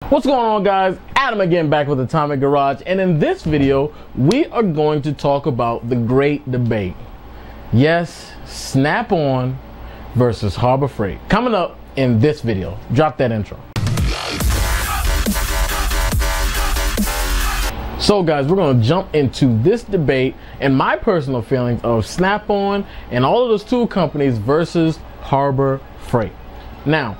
What's going on, guys? Adam again, back with Atomic Garage, and in this video we are going to talk about the great debate. Yes, Snap-on versus Harbor Freight. Coming up in this video. Drop that intro. So guys, we're going to jump into this debate and my personal feelings of Snap-on and all of those tool companies versus Harbor Freight. Now,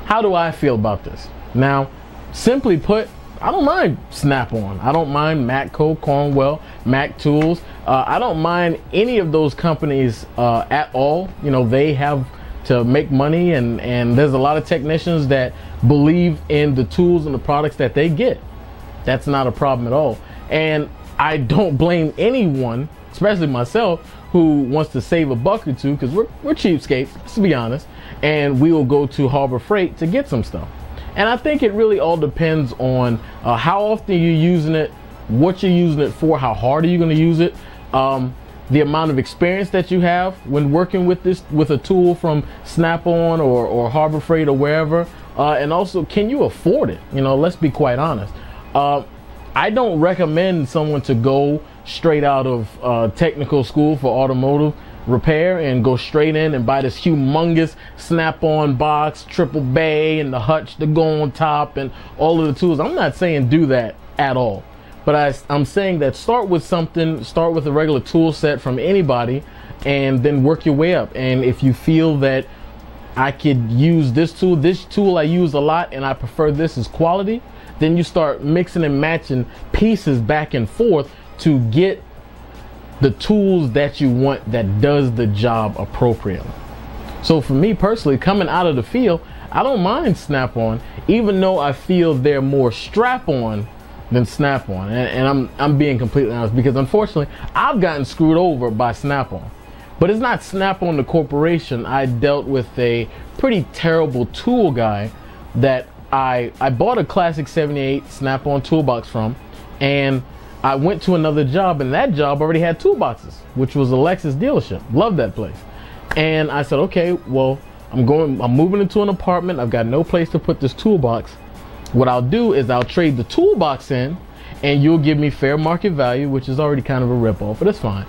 how do I feel about this? Now, simply put, I don't mind Snap-on. I don't mind Matco, Cornwell, Mac Tools. I don't mind any of those companies at all. You know, they have to make money, and there's a lot of technicians that believe in the tools and the products that they get. That's not a problem at all. And I don't blame anyone, especially myself, who wants to save a buck or two, because we're cheapskates, let's be honest, and we will go to Harbor Freight to get some stuff. And I think it really all depends on how often you're using it, what you're using it for, how hard are you going to use it, the amount of experience that you have when working with a tool from Snap-on or Harbor Freight or wherever, and also, can you afford it? You know, let's be quite honest. I don't recommend someone to go straight out of technical school for automotive repair and go straight in and buy this humongous Snap-on box, triple bay, and the hutch to go on top and all of the tools. I'm not saying do that at all, but I'm saying that start with something, start with a regular tool set from anybody, and then work your way up. And if you feel that I could use this tool I use a lot and I prefer this as quality, then you start mixing and matching pieces back and forth to get the tools that you want that does the job appropriately. So for me personally, coming out of the field, I don't mind Snap-on, even though I feel they're more strap-on than Snap-on. And I'm being completely honest, because unfortunately I've gotten screwed over by Snap-on. But it's not Snap-on the corporation. I dealt with a pretty terrible tool guy that I bought a classic 78 Snap-on toolbox from, and I went to another job, and that job already had toolboxes, which was a Lexus dealership. Loved that place. And I said, okay, well, I'm moving into an apartment. I've got no place to put this toolbox. What I'll do is I'll trade the toolbox in, and you'll give me fair market value, which is already kind of a ripoff, but it's fine.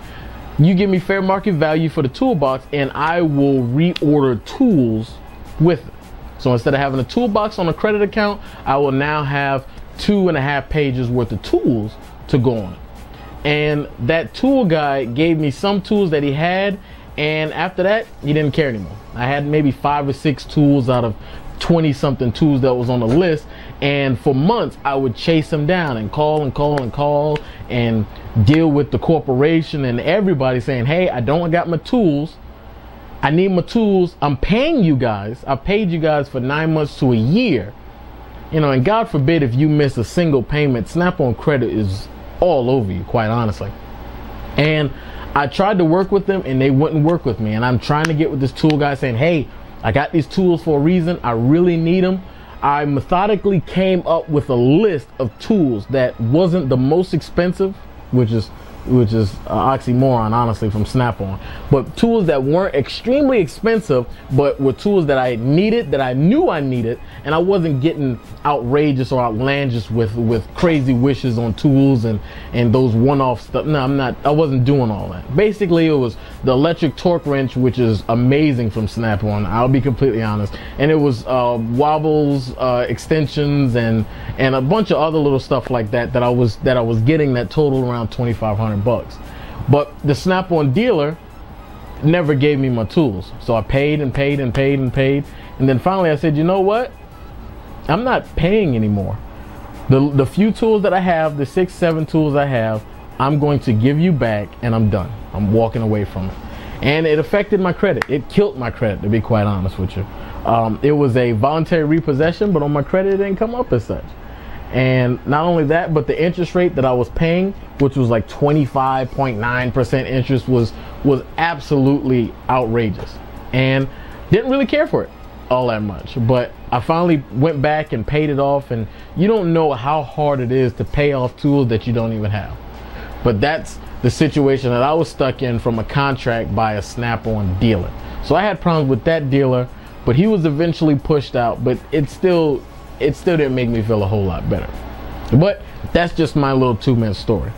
You give me fair market value for the toolbox, and I will reorder tools with it. So instead of having a toolbox on a credit account, I will now have 2.5 pages worth of tools to go on. And that tool guy gave me some tools that he had, and after that he didn't care anymore. I had maybe 5 or 6 tools out of 20 something tools that was on the list, and for months I would chase him down and call and deal with the corporation and everybody saying, hey, I don't got my tools, I need my tools, I'm paying you guys, I paid you guys for 9 months to a year, you know, and God forbid if you miss a single payment, Snap-on credit is all over you, quite honestly. And I tried to work with them and they wouldn't work with me, and I'm trying to get with this tool guy saying, hey, I got these tools for a reason, I really need them. I methodically came up with a list of tools that wasn't the most expensive, which is an oxymoron, honestly, from Snap-on, but tools that weren't extremely expensive, but were tools that I needed, that I knew I needed, and I wasn't getting outrageous or outlandish with crazy wishes on tools and those one-off stuff. No, I wasn't doing all that. Basically, it was the electric torque wrench, which is amazing from Snap-on, I'll be completely honest, and it was wobbles, extensions, and a bunch of other little stuff like that I was getting that totaled around $2,500 bucks. But the Snap-on dealer never gave me my tools, so I paid and paid and paid and paid, and then finally I said, you know what, I'm not paying anymore. The few tools that I have, the 6-7 tools I have, I'm going to give you back, and I'm done. I'm walking away from it. And it affected my credit. It killed my credit, to be quite honest with you. It was a voluntary repossession, but on my credit it didn't come up as such. And not only that, but the interest rate that I was paying, which was like 25.9% interest, was absolutely outrageous, and didn't really care for it all that much. But I finally went back and paid it off, and you don't know how hard it is to pay off tools that you don't even have. But that's the situation that I was stuck in from a contract by a Snap-on dealer. So I had problems with that dealer, but he was eventually pushed out. But it still it still didn't make me feel a whole lot better. But that's just my little 2-minute story.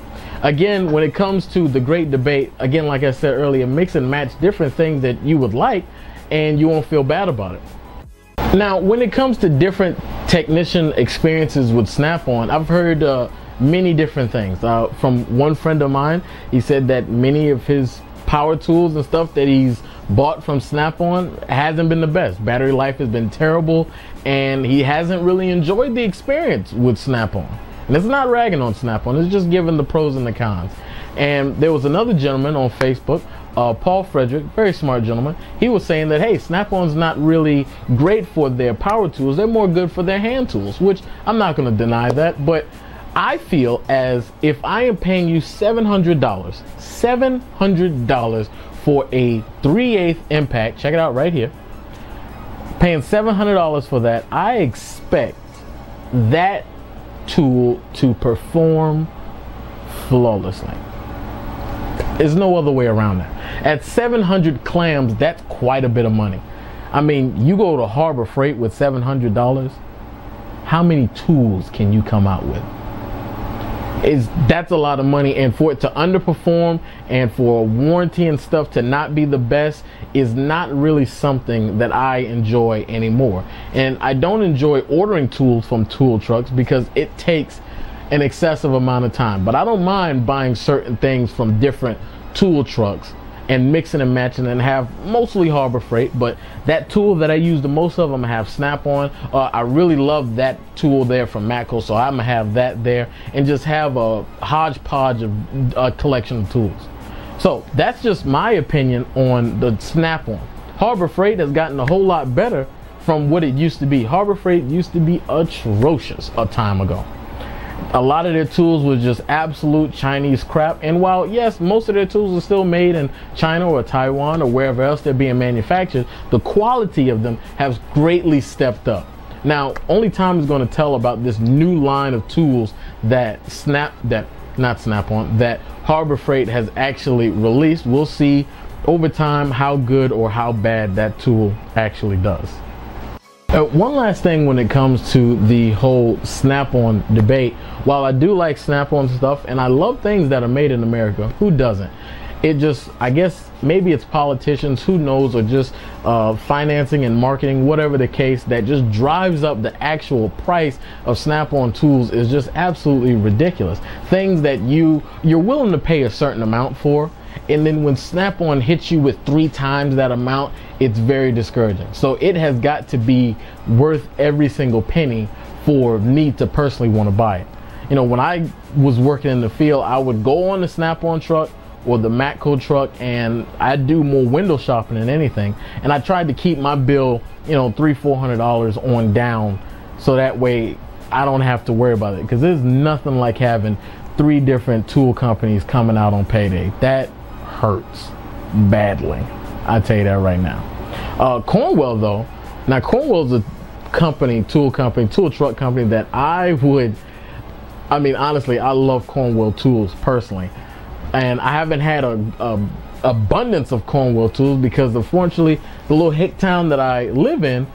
Again, when it comes to the great debate, again, like I said earlier, mix and match different things that you would like and you won't feel bad about it. Now, when it comes to different technician experiences with Snap-on, I've heard many different things. From one friend of mine, he said that many of his power tools and stuff that he's bought from Snap-on hasn't been the best. Battery life has been terrible, and he hasn't really enjoyed the experience with Snap-on. And it's not ragging on Snap-on, it's just giving the pros and the cons. And there was another gentleman on Facebook, Paul Frederick, very smart gentleman. He was saying that, hey, Snap-on's not really great for their power tools. They're more good for their hand tools, which I'm not going to deny that. But I feel as if I am paying you $700 for a 3/8 impact, check it out right here, paying $700 for that, I expect that tool to perform flawlessly. There's no other way around that. At 700 clams, that's quite a bit of money. I mean, you go to Harbor Freight with $700, how many tools can you come out with? That's a lot of money, and for it to underperform and for a warranty and stuff to not be the best is not really something that I enjoy anymore. And I don't enjoy ordering tools from tool trucks because it takes an excessive amount of time. But I don't mind buying certain things from different tool trucks and mixing and matching, and have mostly Harbor Freight, but that tool that I use the most of them have Snap-on. I really love that tool there from Matco, so I'm gonna have that there and just have a hodgepodge of collection of tools. So that's just my opinion on the Snap-on. Harbor Freight has gotten a whole lot better from what it used to be. Harbor Freight used to be atrocious a time ago. A lot of their tools was just absolute Chinese crap, and while yes, most of their tools are still made in China or Taiwan or wherever else they're being manufactured, the quality of them has greatly stepped up. Now, only time is going to tell about this new line of tools that that Harbor Freight has actually released. We'll see over time how good or how bad that tool actually does. One last thing when it comes to the whole Snap-on debate, while I do like Snap-on stuff and I love things that are made in America, who doesn't? It just, I guess maybe it's politicians, who knows, or just financing and marketing, whatever the case, that just drives up the actual price of Snap-on tools is just absolutely ridiculous. Things that you're willing to pay a certain amount for, and then when Snap-on hits you with 3 times that amount, it's very discouraging. So it has got to be worth every single penny for me to personally want to buy it. You know, when I was working in the field, I would go on the Snap-on truck or the Matco truck, and I'd do more window shopping than anything. And I tried to keep my bill, you know, $300-400 on down, so that way I don't have to worry about it. Because there's nothing like having 3 different tool companies coming out on payday. That hurts badly, I tell you that right now. Cornwell though, now Cornwell's a company, tool truck company that I mean honestly, I love Cornwell tools personally, and I haven't had a abundance of Cornwell tools because unfortunately the little hick town that I live in,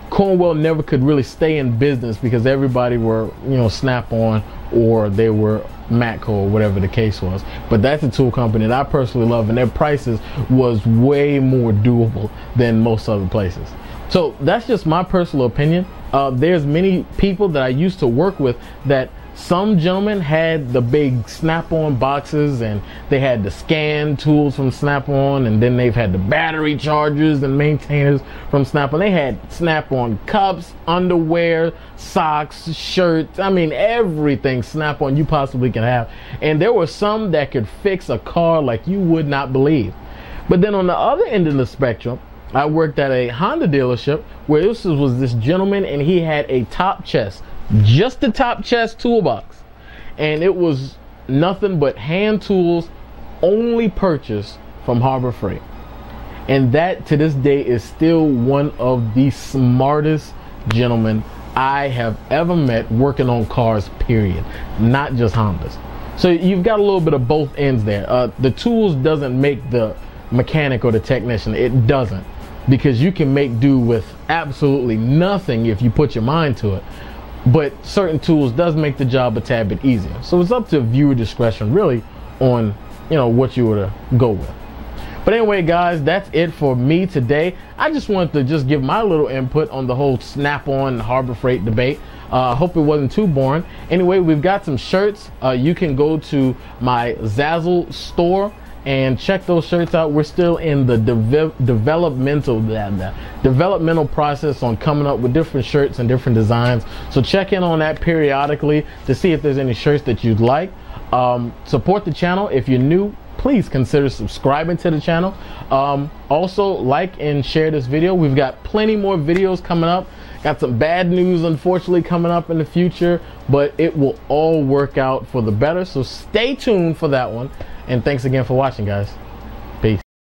Cornwell never could really stay in business because everybody were, you know, Snap-on or they were Matco or whatever the case was. But that's a tool company that I personally love, and their prices was way more doable than most other places. So that's just my personal opinion. There's many people that I used to work with that some gentlemen had the big Snap-on boxes, and they had the scan tools from Snap-on, and then they've had the battery chargers and maintainers from Snap-on. They had Snap-on cups, underwear, socks, shirts, I mean everything Snap-on you possibly can have. And there were some that could fix a car like you would not believe. But then on the other end of the spectrum, I worked at a Honda dealership where this was this gentleman, and he had a top chest, just the top chest toolbox, and it was nothing but hand tools, only purchased from Harbor Freight. And that to this day is still one of the smartest gentlemen I have ever met working on cars, period, not just Hondas. So you've got a little bit of both ends there. The tools doesn't make the mechanic or the technician, it doesn't. because you can make do with absolutely nothing if you put your mind to it. But certain tools does make the job a tad bit easier. So it's up to viewer discretion really on, you know, what you were to go with. But anyway, guys, that's it for me today. I just wanted to just give my little input on the whole Snap-on and Harbor Freight debate. Hope it wasn't too boring. Anyway, we've got some shirts. You can go to my Zazzle store and check those shirts out. We're still in the developmental process on coming up with different shirts and different designs. So check in on that periodically to see if there's any shirts that you'd like. Support the channel. If you're new, please consider subscribing to the channel. Also, like and share this video. We've got plenty more videos coming up. Got some bad news, unfortunately, coming up in the future, but it will all work out for the better. So stay tuned for that one. And thanks again for watching, guys.